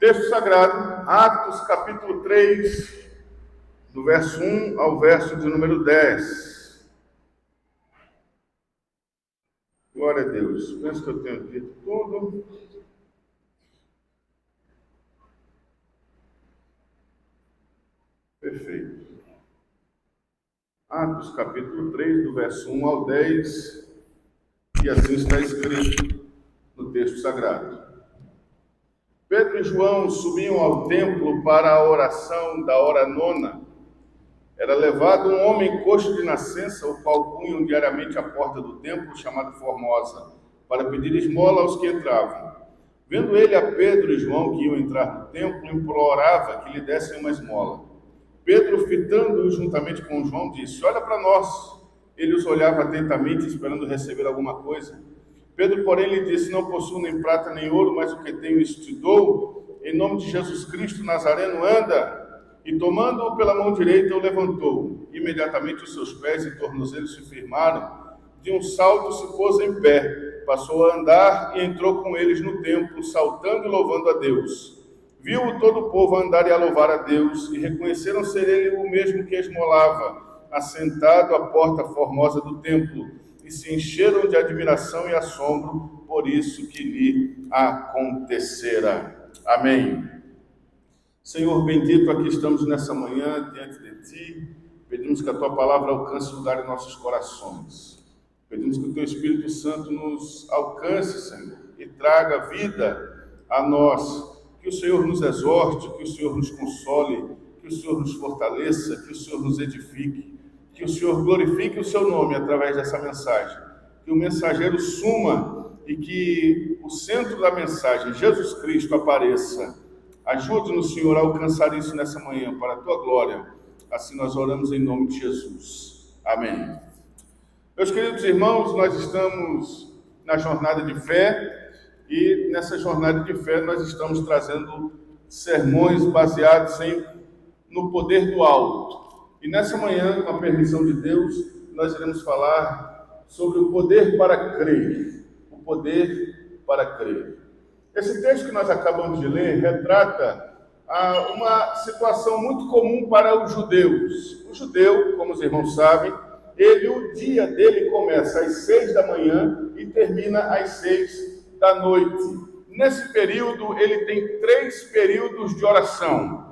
Texto sagrado, Atos capítulo 3, do verso 1 ao verso de número 10. Glória a Deus. Penso que eu tenho dito tudo. Perfeito. Atos capítulo 3, do verso 1 ao 10, e assim está escrito no texto sagrado. Pedro e João subiam ao templo para a oração da hora nona. Era levado um homem coxo de nascença, o qual punham diariamente à porta do templo, chamado Formosa, para pedir esmola aos que entravam. Vendo ele a Pedro e João que iam entrar no templo, implorava que lhe dessem uma esmola. Pedro, fitando-o juntamente com João, disse: olha para nós. Ele os olhava atentamente, esperando receber alguma coisa. Pedro, porém, lhe disse: não possuo nem prata nem ouro, mas o que tenho isso te dou. Em nome de Jesus Cristo Nazareno, anda. E tomando-o pela mão direita, o levantou. Imediatamente os seus pés e tornozelos se firmaram. De um salto se pôs em pé, passou a andar e entrou com eles no templo, saltando e louvando a Deus. Viu todo o povo andar e a louvar a Deus, e reconheceram ser ele o mesmo que esmolava, assentado à porta formosa do templo. E se encheram de admiração e assombro por isso que lhe acontecera. Amém. Senhor bendito, aqui estamos nessa manhã diante de Ti. Pedimos que a Tua palavra alcance lugar em nossos corações. Pedimos que o Teu Espírito Santo nos alcance, Senhor, e traga vida a nós. Que o Senhor nos exorte, que o Senhor nos console, que o Senhor nos fortaleça, que o Senhor nos edifique. Que o Senhor glorifique o seu nome através dessa mensagem. Que o mensageiro suma e que o centro da mensagem, Jesus Cristo, apareça. Ajude-nos, Senhor, a alcançar isso nessa manhã, para a tua glória. Assim nós oramos em nome de Jesus. Amém. Meus queridos irmãos, nós estamos na jornada de fé e nessa jornada de fé nós estamos trazendo sermões baseados no poder do alto. E nessa manhã, com a permissão de Deus, nós iremos falar sobre o poder para crer. O poder para crer. Esse texto que nós acabamos de ler retrata uma situação muito comum para os judeus. O judeu, como os irmãos sabem, o dia dele começa às 6 da manhã e termina às 6 da noite. Nesse período, ele tem 3 períodos de oração.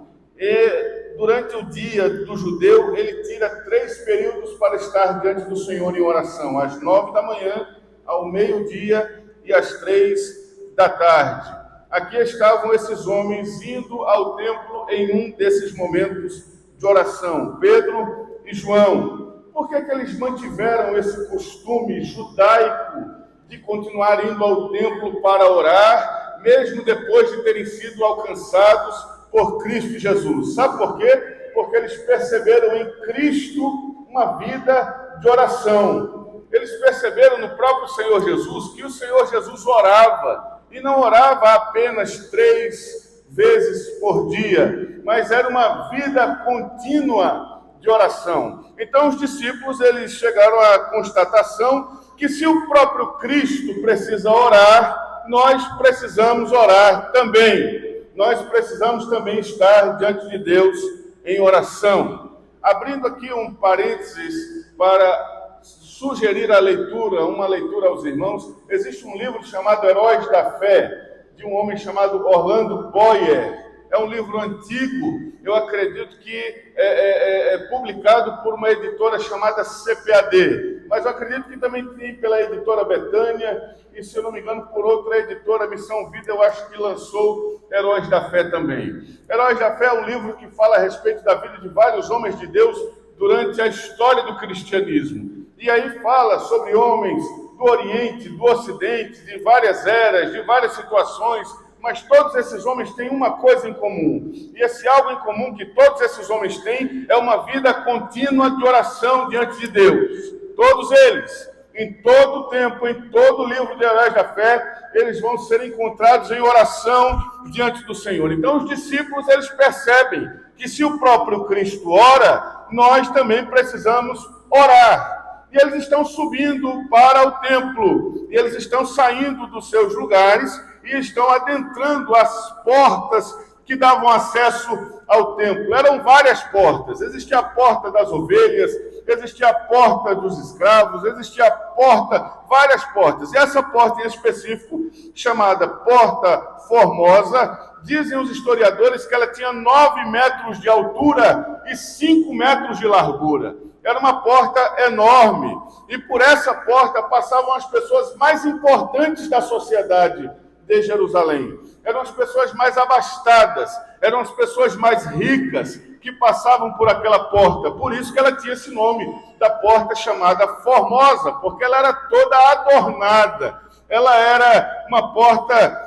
Durante o dia do judeu, ele tira 3 períodos para estar diante do Senhor em oração, às 9 da manhã, ao meio-dia e às 3 da tarde. Aqui estavam esses homens indo ao templo em um desses momentos de oração, Pedro e João. Por que eles mantiveram esse costume judaico de continuar indo ao templo para orar, mesmo depois de terem sido alcançados por Cristo Jesus? Sabe por quê? Porque eles perceberam em Cristo uma vida de oração. Eles perceberam no próprio Senhor Jesus que o Senhor Jesus orava, e não orava apenas 3 vezes por dia, mas era uma vida contínua de oração. Então os discípulos, eles chegaram à constatação que se o próprio Cristo precisa orar, nós precisamos orar também. Nós precisamos também estar diante de Deus em oração. Abrindo aqui um parênteses para sugerir a leitura, uma leitura aos irmãos, existe um livro chamado Heróis da Fé, de um homem chamado Orlando Boyer. É um livro antigo, eu acredito que é publicado por uma editora chamada CPAD, mas eu acredito que também tem pela editora Betânia, e se eu não me engano por outra editora, Missão Vida, eu acho que lançou Heróis da Fé também. Heróis da Fé é um livro que fala a respeito da vida de vários homens de Deus durante a história do cristianismo. E aí fala sobre homens do Oriente, do Ocidente, de várias eras, de várias situações, mas todos esses homens têm uma coisa em comum. E esse algo em comum que todos esses homens têm é uma vida contínua de oração diante de Deus. Todos eles, em todo o tempo, em todo o livro de Heróis da Fé, eles vão ser encontrados em oração diante do Senhor. Então os discípulos, eles percebem que se o próprio Cristo ora, nós também precisamos orar. E eles estão subindo para o templo, e eles estão saindo dos seus lugares e estão adentrando as portas que davam acesso ao templo. Eram várias portas. Existia a porta das ovelhas, existia a porta dos escravos, existia a porta, várias portas. E essa porta em específico, chamada Porta Formosa, dizem os historiadores que ela tinha 9 metros de altura e 5 metros de largura. Era uma porta enorme. E por essa porta passavam as pessoas mais importantes da sociedade de Jerusalém. Eram as pessoas mais abastadas, eram as pessoas mais ricas que passavam por aquela porta. Por isso que ela tinha esse nome da porta chamada Formosa, porque ela era toda adornada. Ela era uma porta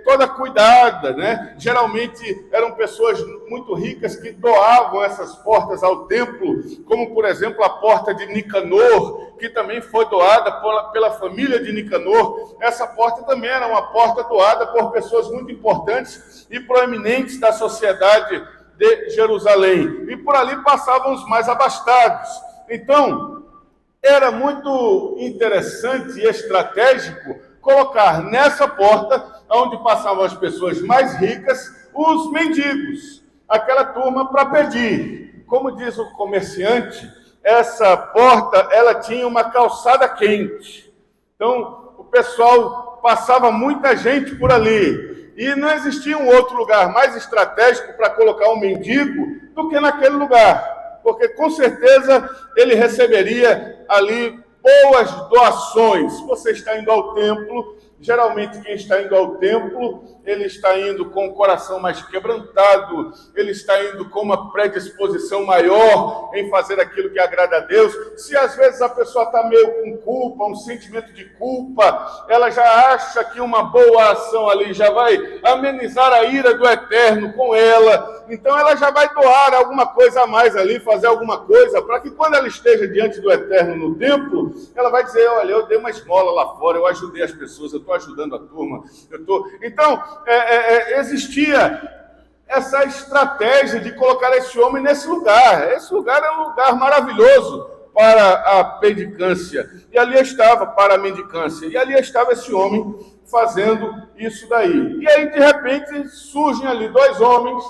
toda cuidada, né? Geralmente eram pessoas muito ricas que doavam essas portas ao templo, como por exemplo a porta de Nicanor, que também foi doada pela família de Nicanor. Essa porta também era uma porta doada por pessoas muito importantes e proeminentes da sociedade de Jerusalém. E por ali passavam os mais abastados. Então, era muito interessante e estratégico colocar nessa porta, onde passavam as pessoas mais ricas, os mendigos, aquela turma para pedir. Como diz o comerciante, essa porta ela tinha uma calçada quente. Então, o pessoal passava muita gente por ali. E não existia um outro lugar mais estratégico para colocar um mendigo do que naquele lugar. Porque com certeza ele receberia ali boas doações. Se você está indo ao templo, geralmente quem está indo ao templo, ele está indo com o coração mais quebrantado, ele está indo com uma predisposição maior em fazer aquilo que agrada a Deus. Se às vezes a pessoa está meio com culpa, um sentimento de culpa, ela já acha que uma boa ação ali já vai amenizar a ira do Eterno com ela, então ela já vai doar alguma coisa a mais ali, fazer alguma coisa, para que quando ela esteja diante do Eterno no templo, ela vai dizer, olha, eu dei uma esmola lá fora, eu ajudei as pessoas, eu estou ajudando a turma, Então, existia essa estratégia de colocar esse homem nesse lugar. Esse lugar é um lugar maravilhoso para a mendicância. E ali estava para a mendicância. E ali estava esse homem fazendo isso daí. E aí, de repente, surgem ali 2 homens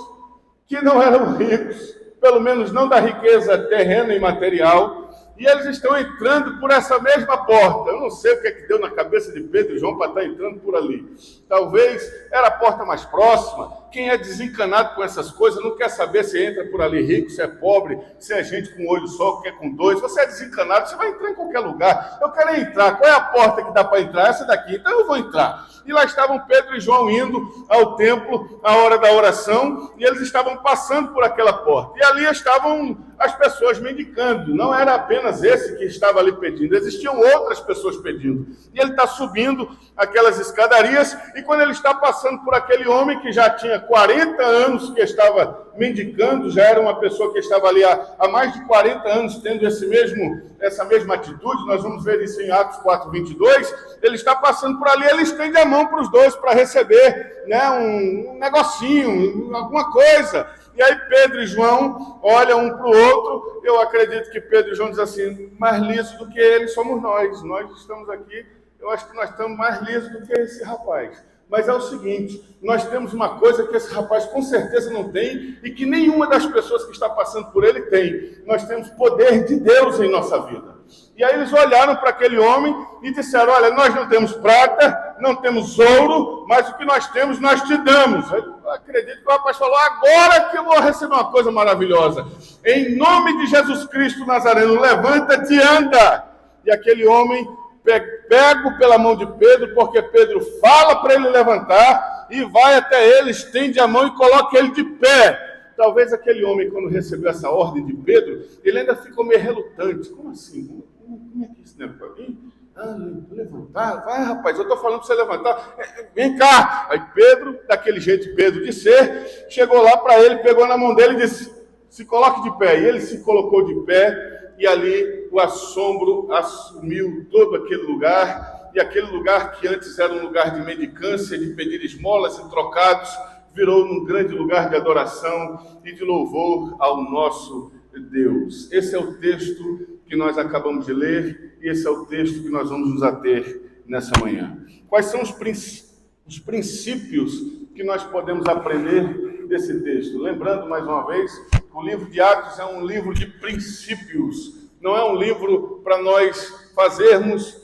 que não eram ricos, pelo menos não da riqueza terrena e material, e eles estão entrando por essa mesma porta. Eu não sei o que é que deu na cabeça de Pedro e João para estar entrando por ali. Talvez era a porta mais próxima. Quem é desencanado com essas coisas não quer saber se entra por ali rico, se é pobre, se é gente com um olho só, que é com 2. Você é desencanado, você vai entrar em qualquer lugar. Eu quero entrar. Qual é a porta que dá para entrar? Essa daqui. Então eu vou entrar. E lá estavam Pedro e João indo ao templo, à hora da oração, e eles estavam passando por aquela porta. E ali estavam as pessoas mendicando. Não era apenas esse que estava ali pedindo, existiam outras pessoas pedindo. E ele está subindo aquelas escadarias, e quando ele está passando por aquele homem que já tinha 40 anos que estava mendicando, já era uma pessoa que estava ali há mais de 40 anos tendo essa mesma atitude, nós vamos ver isso em Atos 4:22, ele está passando por ali, ele estende a mão para os 2 para receber, né, um negocinho, alguma coisa. E aí Pedro e João olham um para o outro. Eu acredito que Pedro e João dizem assim, mais liso do que ele somos nós estamos aqui, eu acho que nós estamos mais lisos do que esse rapaz. Mas é o seguinte, nós temos uma coisa que esse rapaz com certeza não tem e que nenhuma das pessoas que está passando por ele tem. Nós temos poder de Deus em nossa vida. E aí eles olharam para aquele homem e disseram, olha, nós não temos prata, não temos ouro, mas o que nós temos, nós te damos. Eu acredito que o rapaz falou, agora que eu vou receber uma coisa maravilhosa. Em nome de Jesus Cristo Nazareno, levanta-te e anda. E aquele homem, pego pela mão de Pedro, porque Pedro fala para ele levantar, e vai até ele, estende a mão e coloca ele de pé. Talvez aquele homem, quando recebeu essa ordem de Pedro, ele ainda ficou meio relutante. Como assim? Como é que isso não é para mim? Levantar? Vai, rapaz, eu estou falando para você levantar. Vem cá. Aí Pedro, daquele jeito Pedro de ser, chegou lá para ele, pegou na mão dele e disse, se coloque de pé. E ele se colocou de pé, e ali o assombro assumiu todo aquele lugar, e aquele lugar que antes era um lugar de mendicância, de pedir esmolas e trocados, virou um grande lugar de adoração e de louvor ao nosso Deus. Esse é o texto que nós acabamos de ler, e esse é o texto que nós vamos nos ater nessa manhã. Quais são os princípios que nós podemos aprender desse texto. Lembrando mais uma vez, o livro de Atos é um livro de princípios, não é um livro para nós fazermos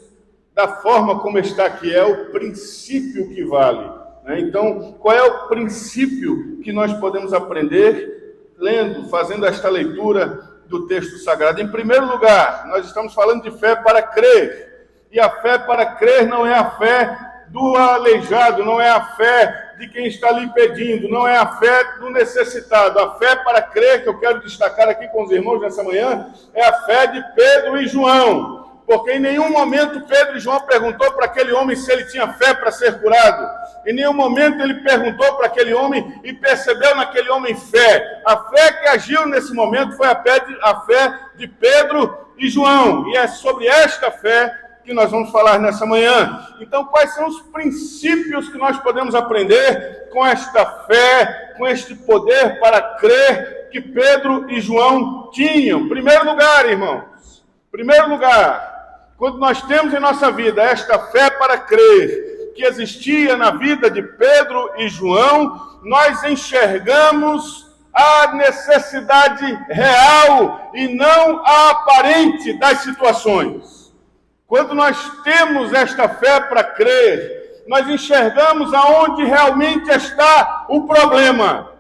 da forma como está aqui, é o princípio que vale. Então, qual é o princípio que nós podemos aprender lendo, fazendo esta leitura do texto sagrado? Em primeiro lugar, nós estamos falando de fé para crer. E a fé para crer não é a fé do aleijado, não é a fé de quem está ali pedindo, não é a fé do necessitado. A fé para crer, que eu quero destacar aqui com os irmãos nessa manhã, é a fé de Pedro e João. Porque em nenhum momento Pedro e João perguntou para aquele homem se ele tinha fé para ser curado. Em nenhum momento ele perguntou para aquele homem e percebeu naquele homem fé. A fé que agiu nesse momento foi a fé de Pedro e João. E é sobre esta fé que nós vamos falar nessa manhã. Então, quais são os princípios que nós podemos aprender com esta fé, com este poder para crer que Pedro e João tinham? Em primeiro lugar, irmãos, quando nós temos em nossa vida esta fé para crer que existia na vida de Pedro e João, nós enxergamos a necessidade real e não a aparente das situações. Quando nós temos esta fé para crer, nós enxergamos aonde realmente está o problema.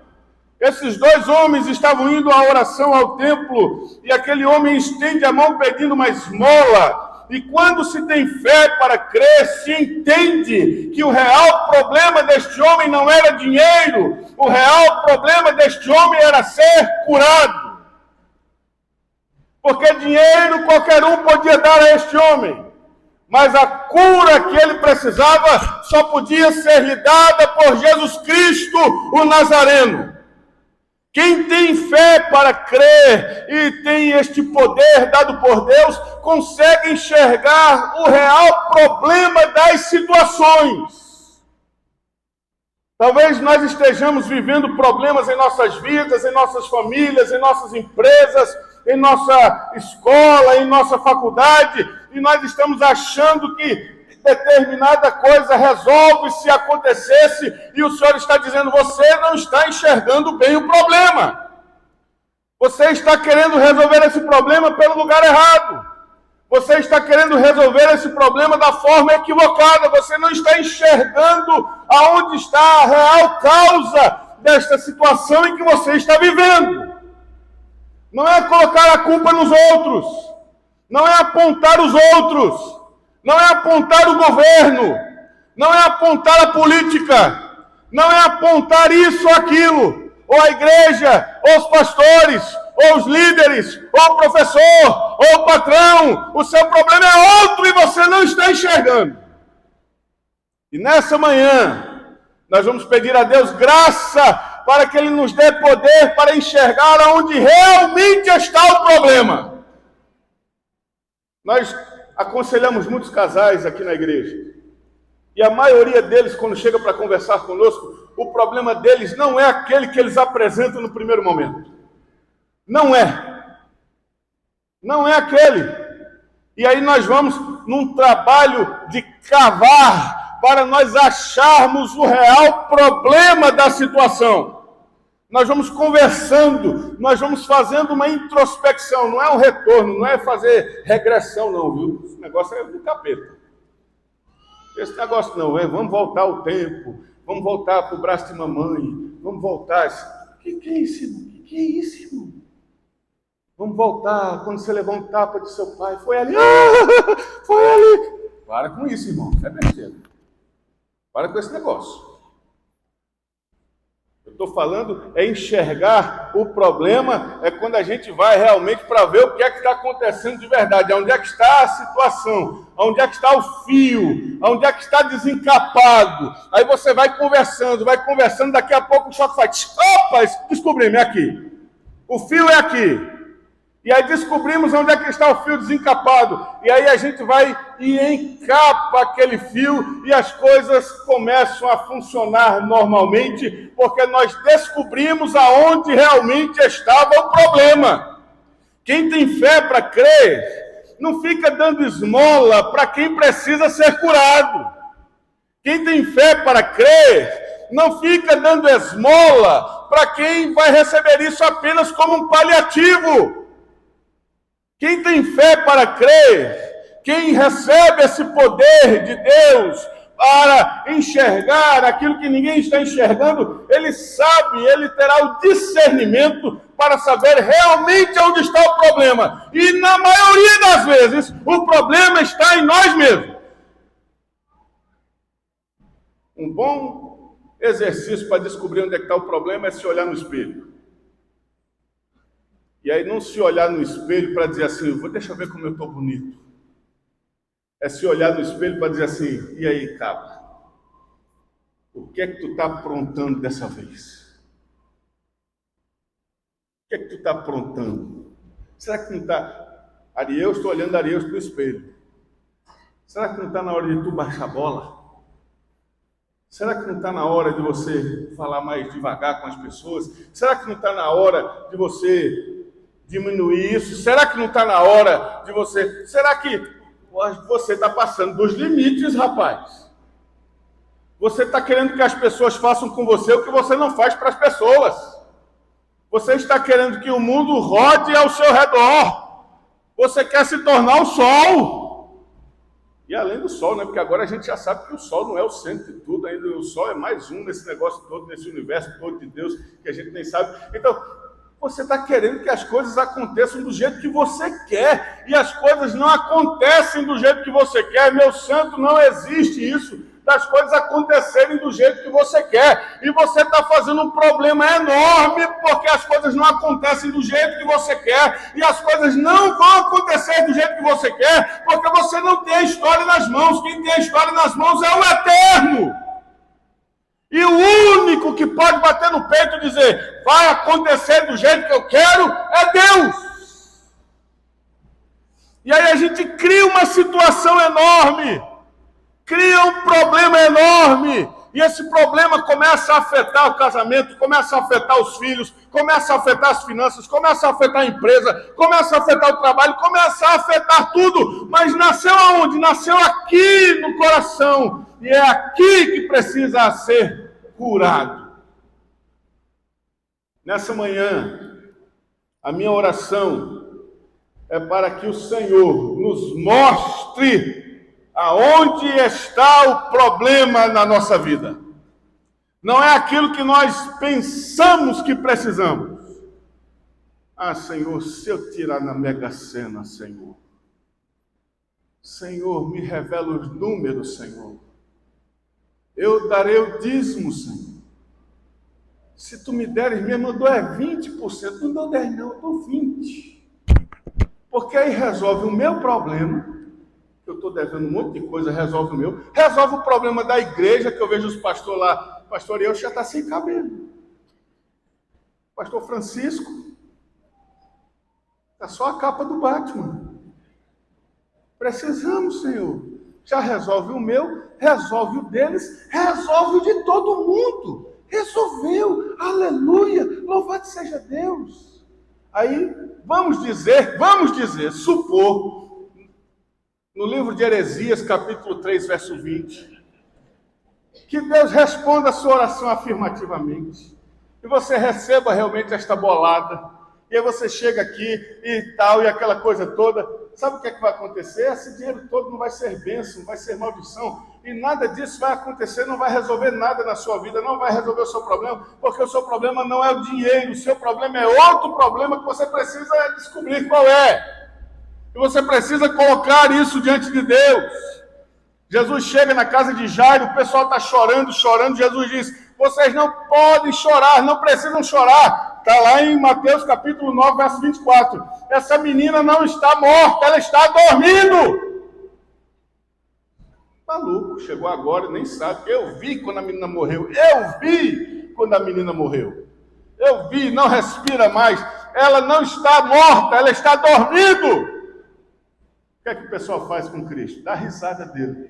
Esses dois homens estavam indo à oração ao templo e aquele homem estende a mão pedindo uma esmola. E quando se tem fé para crer, se entende que o real problema deste homem não era dinheiro, o real problema deste homem era ser curado. Porque dinheiro qualquer um podia dar a este homem, mas a cura que ele precisava só podia ser lhe dada por Jesus Cristo, o Nazareno. Quem tem fé para crer e tem este poder dado por Deus, consegue enxergar o real problema das situações. Talvez nós estejamos vivendo problemas em nossas vidas, em nossas famílias, em nossas empresas, em nossa escola, em nossa faculdade, e nós estamos achando que determinada coisa resolve se acontecesse, e o Senhor está dizendo, você não está enxergando bem o problema. Você está querendo resolver esse problema pelo lugar errado. Você está querendo resolver esse problema da forma equivocada. Você não está enxergando aonde está a real causa desta situação em que você está vivendo. Não é colocar a culpa nos outros. Não é apontar os outros. Não é apontar o governo, não é apontar a política, não é apontar isso ou aquilo, ou a igreja, ou os pastores, ou os líderes, ou o professor, ou o patrão. O seu problema é outro e você não está enxergando. E nessa manhã, nós vamos pedir a Deus graça para que Ele nos dê poder para enxergar onde realmente está o problema. Nós aconselhamos muitos casais aqui na igreja. E a maioria deles, quando chega para conversar conosco, o problema deles não é aquele que eles apresentam no primeiro momento. Não é. Não é aquele. E aí nós vamos num trabalho de cavar para nós acharmos o real problema da situação. Nós vamos conversando, nós vamos fazendo uma introspecção, não é um retorno, não é fazer regressão não, viu? Esse negócio é do capeta. Esse negócio não, vamos voltar ao tempo, vamos voltar para o braço de mamãe, vamos voltar. O que é isso, irmão? O que é isso, irmão? Vamos voltar quando você levou um tapa de seu pai, foi ali, foi ali. Para com isso, irmão, isso é besteira. Para com esse negócio. Eu estou falando é enxergar o problema, é quando a gente vai realmente para ver o que é que está acontecendo de verdade, onde é que está a situação, onde é que está o fio, onde é que está desencapado. Aí você vai conversando, daqui a pouco o choque faz, opa, descobrimos, é aqui. O fio é aqui. E aí descobrimos onde é que está o fio desencapado. E aí a gente vai e encapa aquele fio e as coisas começam a funcionar normalmente, porque nós descobrimos aonde realmente estava o problema. Quem tem fé para crer, não fica dando esmola para quem precisa ser curado. Quem tem fé para crer, não fica dando esmola para quem vai receber isso apenas como um paliativo. Quem tem fé para crer, quem recebe esse poder de Deus para enxergar aquilo que ninguém está enxergando, ele sabe, ele terá o discernimento para saber realmente onde está o problema. E na maioria das vezes, o problema está em nós mesmos. Um bom exercício para descobrir onde é que está o problema é se olhar no espelho. E aí não se olhar no espelho para dizer assim, deixa eu ver como eu estou bonito. É se olhar no espelho para dizer assim, e aí, cabra? O que é que tu está aprontando dessa vez? O que é que tu está aprontando? Será que não está... Ariel, estou olhando Ariel no espelho. Será que não está na hora de tu baixar a bola? Será que não está na hora de você falar mais devagar com as pessoas? Será que não está na hora de você diminuir isso? Será que não está na hora de você... Será que você está passando dos limites, rapaz? Você está querendo que as pessoas façam com você o que você não faz para as pessoas. Você está querendo que o mundo rode ao seu redor. Você quer se tornar o sol. E além do sol, né? Porque agora a gente já sabe que o sol não é o centro de tudo. Ainda o sol é mais um nesse negócio todo, nesse universo todo de Deus, que a gente nem sabe. Então, você está querendo que as coisas aconteçam do jeito que você quer. E as coisas não acontecem do jeito que você quer. Meu santo, não existe isso. Das coisas acontecerem do jeito que você quer. E você está fazendo um problema enorme porque as coisas não acontecem do jeito que você quer. E as coisas não vão acontecer do jeito que você quer porque você não tem a história nas mãos. Quem tem a história nas mãos é o Eterno. E o único que pode bater no peito e dizer, vai acontecer do jeito que eu quero, é Deus. E aí a gente cria uma situação enorme, cria um problema enorme, e esse problema começa a afetar o casamento, começa a afetar os filhos, começa a afetar as finanças, começa a afetar a empresa, começa a afetar o trabalho, começa a afetar tudo, mas nasceu aonde? Nasceu aqui no coração, e é aqui que precisa ser curado. Nessa manhã, a minha oração é para que o Senhor nos mostre aonde está o problema na nossa vida. Não é aquilo que nós pensamos que precisamos. Ah, Senhor, se eu tirar na Mega Sena, Senhor. Senhor, me revela os números, Senhor. Eu darei o dízimo, Senhor. Se tu me deres mesmo, eu dou 20%. Não dou 10 não, eu dou 20%. Porque aí resolve o meu problema. Eu estou devendo um monte de coisa, resolve o meu. Resolve o problema da igreja, que eu vejo os pastores lá. Pastor Ariel já está sem cabelo. Pastor Francisco. Está só a capa do Batman. Precisamos, Senhor. Já resolve o meu, resolve o deles, resolve o de todo mundo. Resolveu. Aleluia. Louvado seja Deus. Aí, vamos dizer, supor, no livro de Heresias, capítulo 3, verso 20, que Deus responda a sua oração afirmativamente, e você receba realmente esta bolada, e aí você chega aqui e tal, e aquela coisa toda. Sabe o que é que vai acontecer? Esse dinheiro todo não vai ser bênção, vai ser maldição, e nada disso vai acontecer, não vai resolver nada na sua vida, não vai resolver o seu problema, porque o seu problema não é o dinheiro, o seu problema é outro problema que você precisa descobrir qual é. E você precisa colocar isso diante de Deus. Jesus chega na casa de Jairo, o pessoal está chorando, Jesus diz, vocês não podem chorar, não precisam chorar. Está lá em Mateus capítulo 9, verso 24. Essa menina não está morta, ela está dormindo. Maluco, chegou agora e nem sabe. Eu vi quando a menina morreu. Eu vi, não respira mais. Ela não está morta, ela está dormindo. O que é que o pessoal faz com Cristo? Dá risada dele.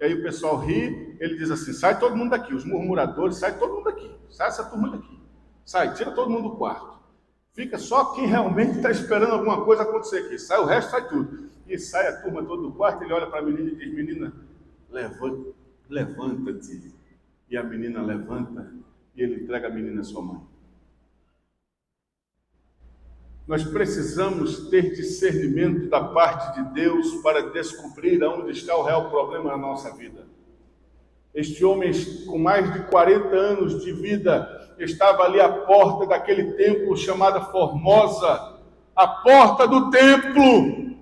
E aí o pessoal ri, ele diz assim, sai todo mundo daqui, os murmuradores, sai todo mundo daqui, sai essa turma daqui. Sai, tira todo mundo do quarto. Fica só quem realmente está esperando alguma coisa acontecer aqui. Sai o resto, sai tudo. E sai a turma toda do quarto, ele olha para a menina e diz, menina, levanta-te. E a menina levanta e ele entrega a menina à sua mãe. Nós precisamos ter discernimento da parte de Deus para descobrir onde está o real problema na nossa vida. Este homem, com mais de 40 anos de vida, estava ali à porta daquele templo chamado Formosa, a porta do templo.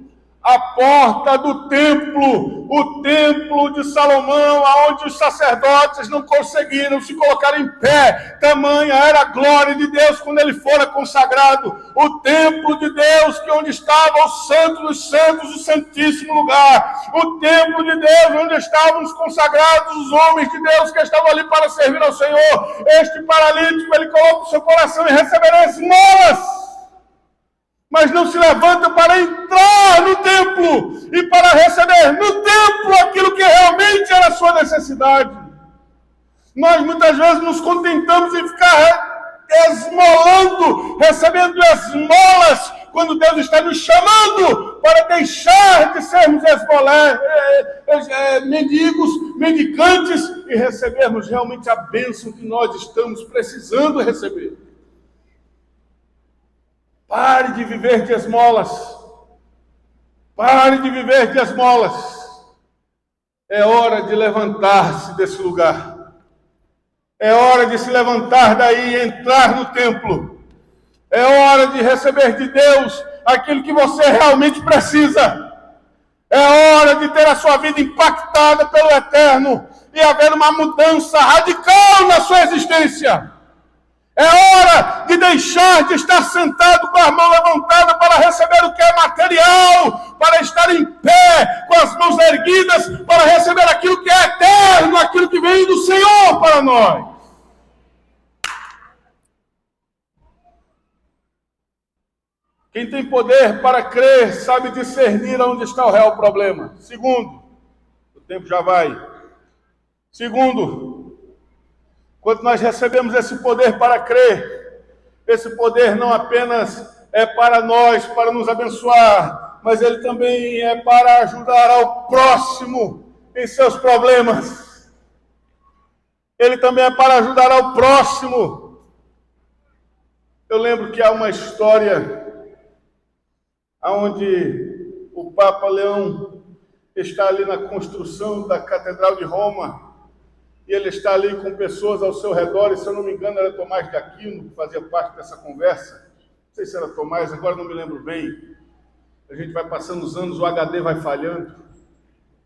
A porta do templo, o templo de Salomão, onde os sacerdotes não conseguiram se colocar em pé, tamanha era a glória de Deus quando ele fora consagrado, o templo de Deus, que onde estava o Santo dos Santos, o Santíssimo Lugar, o templo de Deus, onde estavam os consagrados, os homens de Deus que estavam ali para servir ao Senhor. Este paralítico, ele coloca o seu coração e receberá esmolas, mas não se levanta para entrar no templo e para receber no templo aquilo que realmente era a sua necessidade. Nós muitas vezes nos contentamos em ficar esmolando, recebendo esmolas, quando Deus está nos chamando para deixar de sermos mendigos, mendicantes e recebermos realmente a bênção que nós estamos precisando receber. Pare de viver de esmolas. Pare de viver de esmolas. É hora de levantar-se desse lugar. É hora de se levantar daí e entrar no templo. É hora de receber de Deus aquilo que você realmente precisa. É hora de ter a sua vida impactada pelo Eterno e haver uma mudança radical na sua existência. É hora de deixar de estar sentado com a mão levantada para receber o que é material, para estar em pé, com as mãos erguidas, para receber aquilo que é eterno, aquilo que vem do Senhor para nós. Quem tem poder para crer sabe discernir onde está o real problema. Segundo, o tempo já vai. Segundo, quando nós recebemos esse poder para crer, esse poder não apenas é para nós, para nos abençoar, mas ele também é para ajudar ao próximo em seus problemas. Ele também é para ajudar ao próximo. Eu lembro que há uma história onde o Papa Leão está ali na construção da Catedral de Roma, e ele está ali com pessoas ao seu redor, e se eu não me engano era Tomás de Aquino, que fazia parte dessa conversa. Não sei se era Tomás, agora não me lembro bem. A gente vai passando os anos, o HD vai falhando.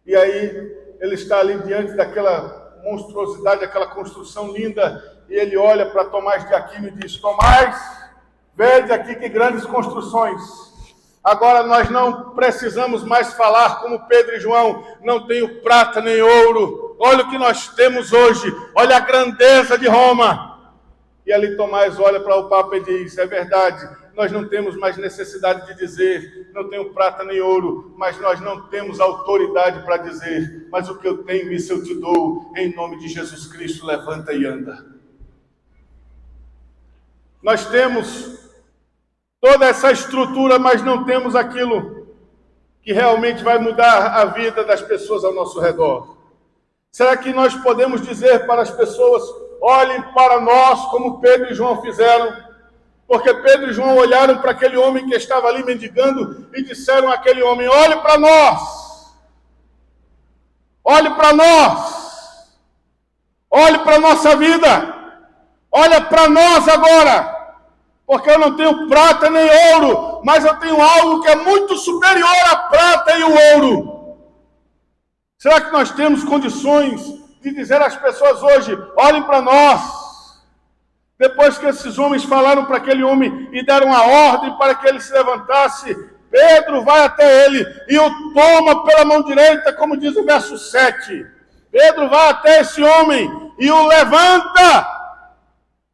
E aí ele está ali diante daquela monstruosidade, aquela construção linda, e ele olha para Tomás de Aquino e diz: Tomás, vede aqui que grandes construções. Agora nós não precisamos mais falar como Pedro e João, não tenho prata nem ouro, olha o que nós temos hoje, olha a grandeza de Roma. E ali Tomás olha para o Papa e diz: é verdade, nós não temos mais necessidade de dizer, não tenho prata nem ouro, mas nós não temos autoridade para dizer, mas o que eu tenho, isso eu te dou, em nome de Jesus Cristo, levanta e anda. Nós temos toda essa estrutura, mas não temos aquilo que realmente vai mudar a vida das pessoas ao nosso redor. Será que nós podemos dizer para as pessoas: olhem para nós como Pedro e João fizeram? Porque Pedro e João olharam para aquele homem que estava ali mendigando e disseram àquele homem: olhe para nós, olhe para nós, olhe para a nossa vida, olha para nós agora. Porque eu não tenho prata nem ouro, mas eu tenho algo que é muito superior à prata e o ouro. Será que nós temos condições de dizer às pessoas hoje: olhem para nós? Depois que esses homens falaram para aquele homem e deram a ordem para que ele se levantasse, Pedro vai até ele e o toma pela mão direita, como diz o verso 7. Pedro vai até esse homem e o levanta.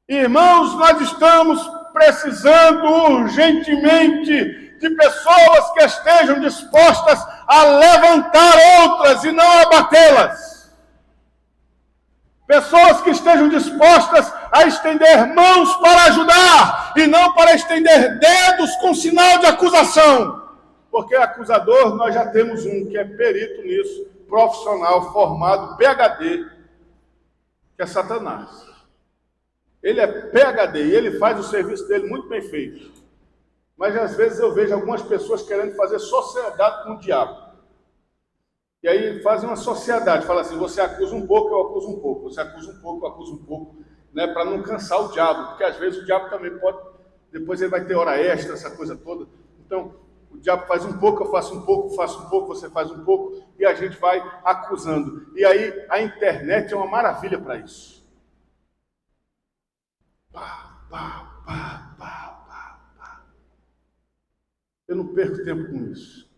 Irmãos, nós estamos precisando urgentemente de pessoas que estejam dispostas a levantar outras e não abatê-las. Pessoas que estejam dispostas a estender mãos para ajudar e não para estender dedos com sinal de acusação. Porque acusador nós já temos um que é perito nisso, profissional, formado, PhD, que é Satanás. Ele é PhD e ele faz o serviço dele muito bem feito. Mas às vezes eu vejo algumas pessoas querendo fazer sociedade com o diabo. E aí fazem uma sociedade, fala assim, você acusa um pouco, eu acuso um pouco. Você acusa um pouco, eu acuso um pouco. Né, para não cansar o diabo, porque às vezes o diabo também pode, depois ele vai ter hora extra, essa coisa toda. Então, o diabo faz um pouco, eu faço um pouco, você faz um pouco, e a gente vai acusando. E aí a internet é uma maravilha para isso. Pá, pá, pá, pá, pá, pá. Eu não perco tempo com isso.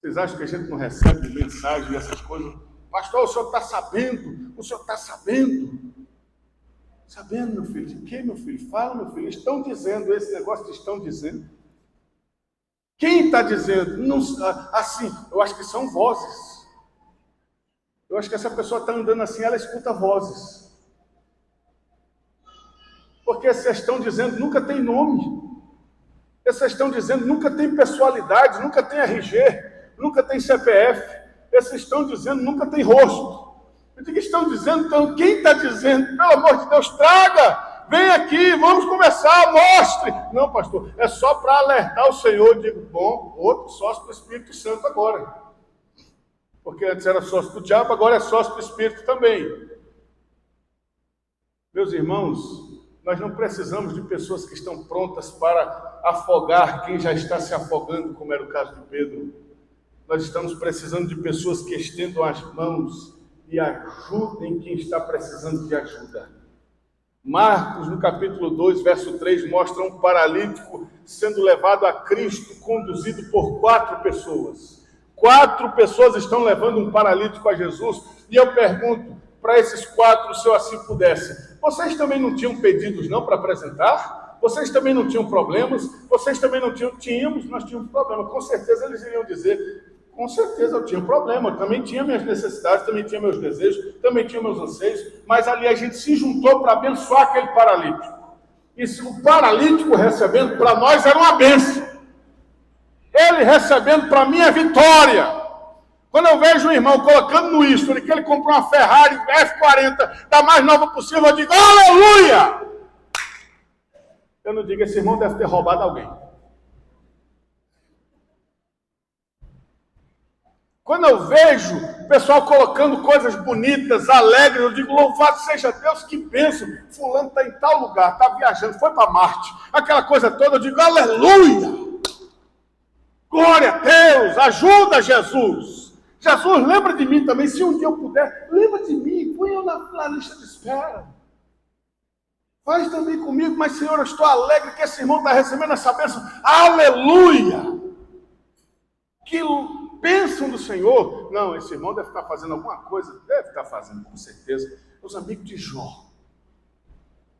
Vocês acham que a gente não recebe mensagem e essas coisas? Pastor, o senhor está sabendo? O senhor está sabendo? Sabendo, meu filho? De quê, meu filho? Fala, meu filho. Estão dizendo, esse negócio de estão dizendo. Quem está dizendo? Não, assim, eu acho que são vozes. Eu acho que essa pessoa está andando assim, ela escuta vozes. Porque esses estão dizendo nunca tem nome. Esses estão dizendo nunca tem pessoalidade, nunca tem RG, nunca tem CPF. Esses estão dizendo nunca tem rosto. Eu digo, estão dizendo, então quem está dizendo? Pelo amor de Deus, traga, vem aqui, vamos começar, mostre. Não, pastor, é só para alertar o Senhor. Eu digo, bom, outro sócio do Espírito Santo agora. Porque antes era sócio do diabo, agora é sócio do Espírito também. Meus irmãos, nós não precisamos de pessoas que estão prontas para afogar quem já está se afogando, como era o caso de Pedro. Nós estamos precisando de pessoas que estendam as mãos e ajudem quem está precisando de ajuda. Marcos, no capítulo 2, verso 3, mostra um paralítico sendo levado a Cristo, conduzido por 4 pessoas. 4 pessoas estão levando um paralítico a Jesus, e eu pergunto para esses 4, se eu assim pudesse, vocês também não tinham pedidos não para apresentar? Vocês também não tinham problemas? Vocês também não tinham? Nós tínhamos problema. Com certeza eles iriam dizer, com certeza eu tinha um problema, eu também tinha minhas necessidades, também tinha meus desejos, também tinha meus anseios, mas ali a gente se juntou para abençoar aquele paralítico. E se o paralítico recebendo, para nós era uma bênção. Ele recebendo para mim a vitória. Quando eu vejo um irmão colocando no history que ele comprou uma Ferrari F40 da mais nova possível, eu digo, aleluia! Eu não digo, esse irmão deve ter roubado alguém. Quando eu vejo o pessoal colocando coisas bonitas, alegres, eu digo, louvado seja Deus, que bênção. Fulano está em tal lugar, está viajando, foi para Marte. Aquela coisa toda, eu digo, aleluia! Glória a Deus, ajuda Jesus. Jesus, lembra de mim também, se um dia eu puder, lembra de mim, põe eu na lista de espera. Faz também comigo, mas Senhor, eu estou alegre que esse irmão está recebendo essa bênção. Aleluia! Que bênção do Senhor. Não, esse irmão deve estar fazendo alguma coisa, deve estar fazendo, com certeza. Os amigos de Jó.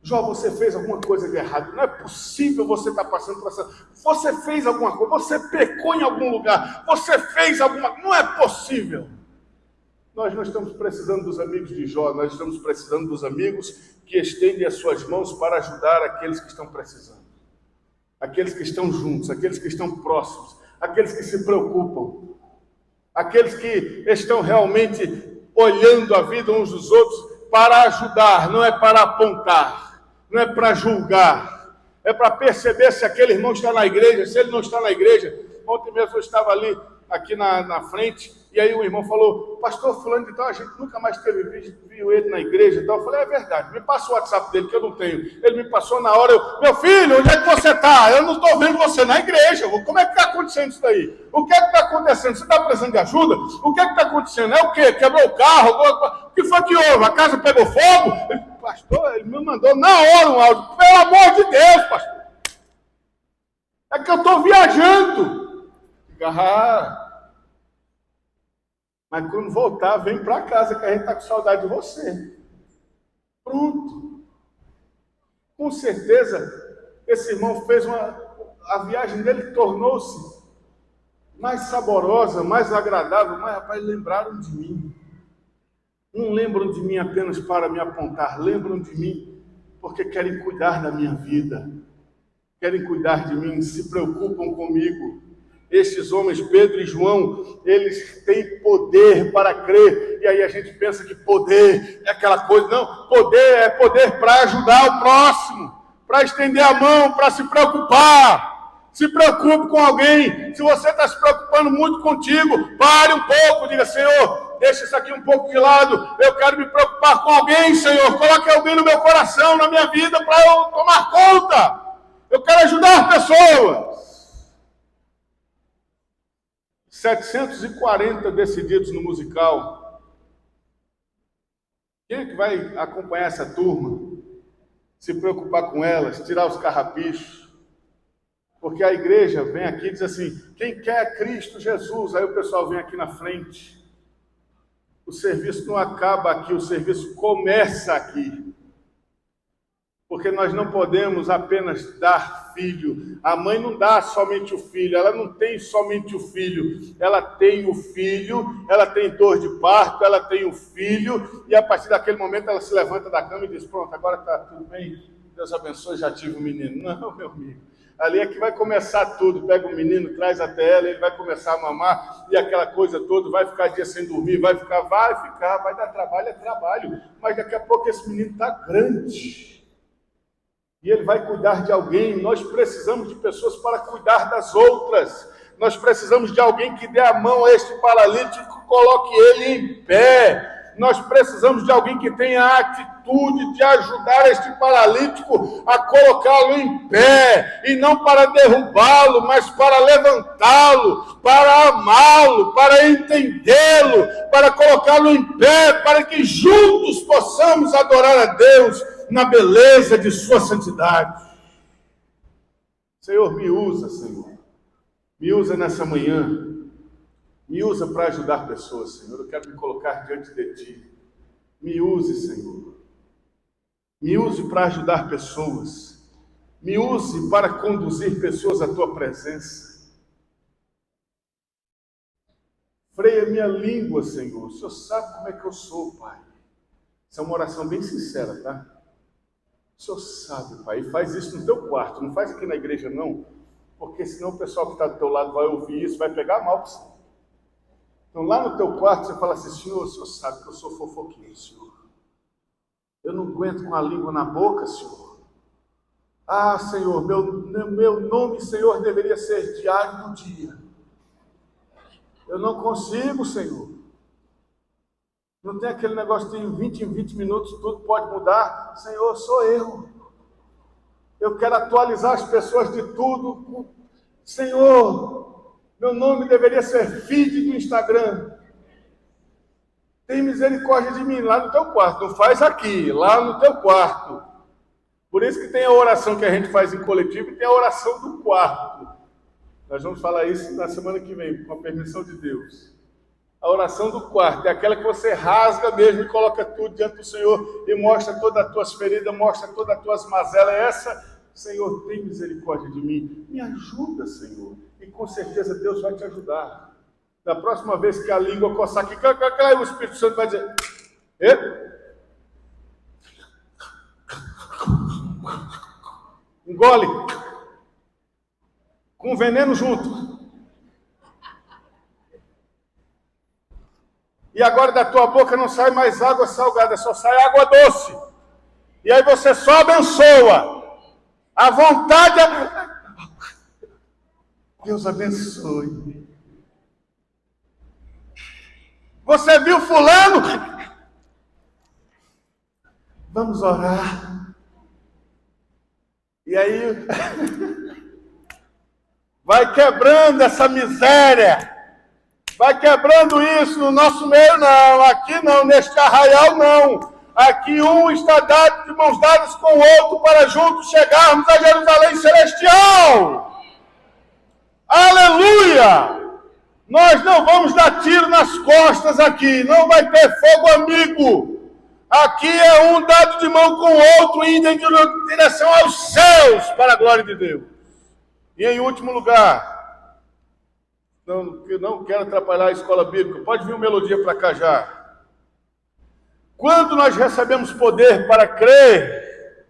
Jó, você fez alguma coisa de errado. Não é possível você estar passando por essa... Você fez alguma coisa, você pecou em algum lugar, você fez alguma... Não é possível. Nós não estamos precisando dos amigos de Jó, nós estamos precisando dos amigos que estendem as suas mãos para ajudar aqueles que estão precisando. Aqueles que estão juntos, aqueles que estão próximos, aqueles que se preocupam, aqueles que estão realmente olhando a vida uns dos outros para ajudar, não é para apontar, não é para julgar, é para perceber se aquele irmão está na igreja, se ele não está na igreja. Ontem mesmo eu estava ali, aqui na frente, e aí o irmão falou, pastor fulano de tal, a gente nunca mais viu ele na igreja e tal. Eu falei, é verdade, me passa o WhatsApp dele que eu não tenho. Ele me passou na hora, meu filho, onde é que você está? Eu não estou vendo você na igreja, como é que está acontecendo isso daí? O que é que está acontecendo? Você está precisando de ajuda? O que é que está acontecendo? É o quê? Quebrou o carro? O que foi que houve? A casa pegou fogo? Ele, pastor, ele me mandou na hora um áudio, pelo amor de Deus, pastor. É que eu estou viajando. Mas quando voltar, vem para casa, que a gente está com saudade de você. Pronto. Com certeza, esse irmão fez a viagem dele tornou-se mais saborosa, mais agradável. Mas, rapaz, lembraram de mim. Não lembram de mim apenas para me apontar, lembram de mim porque querem cuidar da minha vida. Querem cuidar de mim, se preocupam comigo. Estes homens, Pedro e João, eles têm poder para crer. E aí a gente pensa que poder é aquela coisa. Não, poder é poder para ajudar o próximo, para estender a mão, para se preocupar. Se preocupe com alguém. Se você está se preocupando muito contigo, pare um pouco, diga: Senhor, deixa isso aqui um pouco de lado. Eu quero me preocupar com alguém, Senhor. Coloque alguém no meu coração, na minha vida, para eu tomar conta. Eu quero ajudar pessoas. 740 decididos no musical. Quem é que vai acompanhar essa turma? Se preocupar com elas, tirar os carrapichos? Porque a igreja vem aqui e diz assim: quem quer Cristo Jesus? Aí o pessoal vem aqui na frente. O serviço não acaba aqui, o serviço começa aqui. Porque nós não podemos apenas dar filho. A mãe não dá somente o filho, ela não tem somente o filho. Ela tem o filho, ela tem dor de parto, ela tem o filho, e a partir daquele momento ela se levanta da cama e diz: pronto, agora está tudo bem, Deus abençoe, já tive um menino. Não, meu amigo. Ali é que vai começar tudo. Pega o menino, traz até ela, ele vai começar a mamar, e aquela coisa toda, vai ficar dia sem dormir, vai dar trabalho, é trabalho. Mas daqui a pouco esse menino está grande. E ele vai cuidar de alguém. Nós precisamos de pessoas para cuidar das outras. Nós precisamos de alguém que dê a mão a este paralítico e coloque ele em pé. Nós precisamos de alguém que tenha a atitude de ajudar este paralítico a colocá-lo em pé. E não para derrubá-lo, mas para levantá-lo, para amá-lo, para entendê-lo, para colocá-lo em pé, para que juntos possamos adorar a Deus na beleza de sua santidade. Senhor, me usa, Senhor. Me usa nessa manhã. Me usa para ajudar pessoas, Senhor. Eu quero me colocar diante de Ti. Me use, Senhor. Me use para ajudar pessoas. Me use para conduzir pessoas à Tua presença. Freia minha língua, Senhor. O Senhor sabe como é que eu sou, Pai. Essa é uma oração bem sincera, tá? O Senhor sabe, Pai, e faz isso no teu quarto, não faz aqui na igreja, não, porque senão o pessoal que está do teu lado vai ouvir isso, vai pegar mal para você. Então, lá no teu quarto, você fala assim: Senhor, o Senhor sabe que eu sou fofoqueiro, Senhor. Eu não aguento com a língua na boca, Senhor. Ah, Senhor, meu nome, Senhor, deveria ser diário do dia. Eu não consigo, Senhor. Não tem aquele negócio de 20 em 20 minutos tudo pode mudar. Senhor, sou eu. Eu quero atualizar as pessoas de tudo. Senhor, meu nome deveria ser feed do Instagram. Tem misericórdia de mim lá no teu quarto. Não faz aqui, lá no teu quarto. Por isso que tem a oração que a gente faz em coletivo e tem a oração do quarto. Nós vamos falar isso na semana que vem, com a permissão de Deus. A oração do quarto é aquela que você rasga mesmo e coloca tudo diante do Senhor e mostra todas as tuas feridas, mostra todas as tuas mazelas. Essa, Senhor, tem misericórdia de mim. Me ajuda, Senhor. E com certeza Deus vai te ajudar. Da próxima vez que a língua coçar aqui, o Espírito Santo vai dizer: engole. Com veneno junto. E agora da tua boca não sai mais água salgada, só sai água doce. E aí você só abençoa. A vontade é... Deus abençoe. Você viu fulano? Vamos orar. E aí... vai quebrando essa miséria. Vai quebrando isso no nosso meio, não. Aqui não, neste arraial não. Aqui um está dado de mãos dadas com o outro para juntos chegarmos a Jerusalém Celestial. Aleluia! Nós não vamos dar tiro nas costas aqui. Não vai ter fogo amigo. Aqui é um dado de mão com o outro, indo em direção aos céus, para a glória de Deus. E em último lugar... não quero atrapalhar a escola bíblica. Pode vir uma melodia para cá já. Quando nós recebemos poder para crer,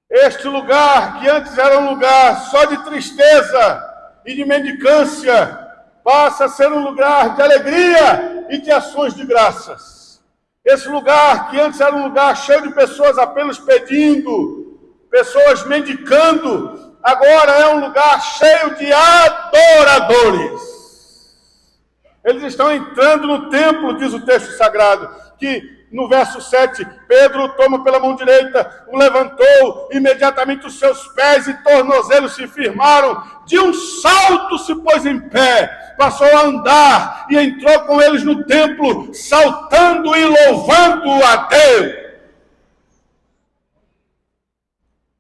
este lugar que antes era um lugar só de tristeza, e de mendicância passa a ser um lugar de alegria e de ações de graças. Esse lugar que antes era um lugar cheio de pessoas apenas pedindo, pessoas mendicando, agora é um lugar cheio de adoradores. Eles estão entrando no templo, diz o texto sagrado, que no verso 7, Pedro toma pela mão direita, o levantou, imediatamente os seus pés e tornozelos se firmaram, de um salto se pôs em pé, passou a andar e entrou com eles no templo, saltando e louvando a Deus.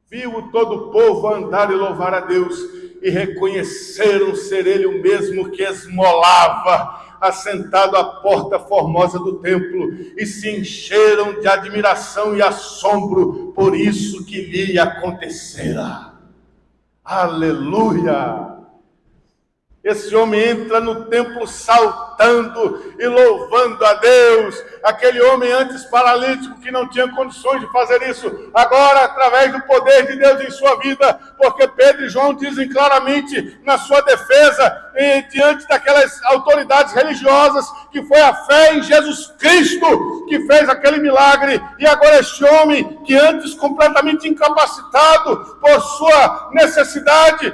Viu todo o povo andar e louvar a Deus, e reconheceram ser ele o mesmo que esmolava, assentado à porta formosa do templo, e se encheram de admiração e assombro por isso que lhe acontecera. Aleluia! Esse homem entra no templo saltando e louvando a Deus. Aquele homem antes paralítico que não tinha condições de fazer isso, agora através do poder de Deus em sua vida, porque Pedro e João dizem claramente na sua defesa, diante daquelas autoridades religiosas, que foi a fé em Jesus Cristo que fez aquele milagre. E agora este homem, que antes completamente incapacitado por sua necessidade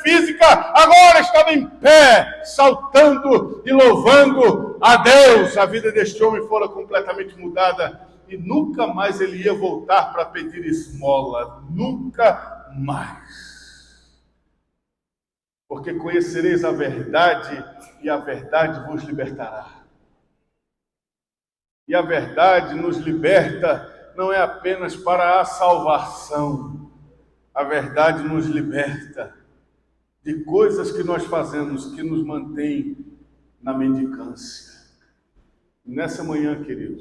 física, agora estava em pé, saltando e louvando a Deus. A vida deste homem fora completamente mudada e nunca mais ele ia voltar para pedir esmola, nunca mais. Porque conhecereis a verdade e a verdade vos libertará. E a verdade nos liberta não é apenas para a salvação, a verdade nos liberta de coisas que nós fazemos que nos mantém na mendicância. Nessa manhã, queridos,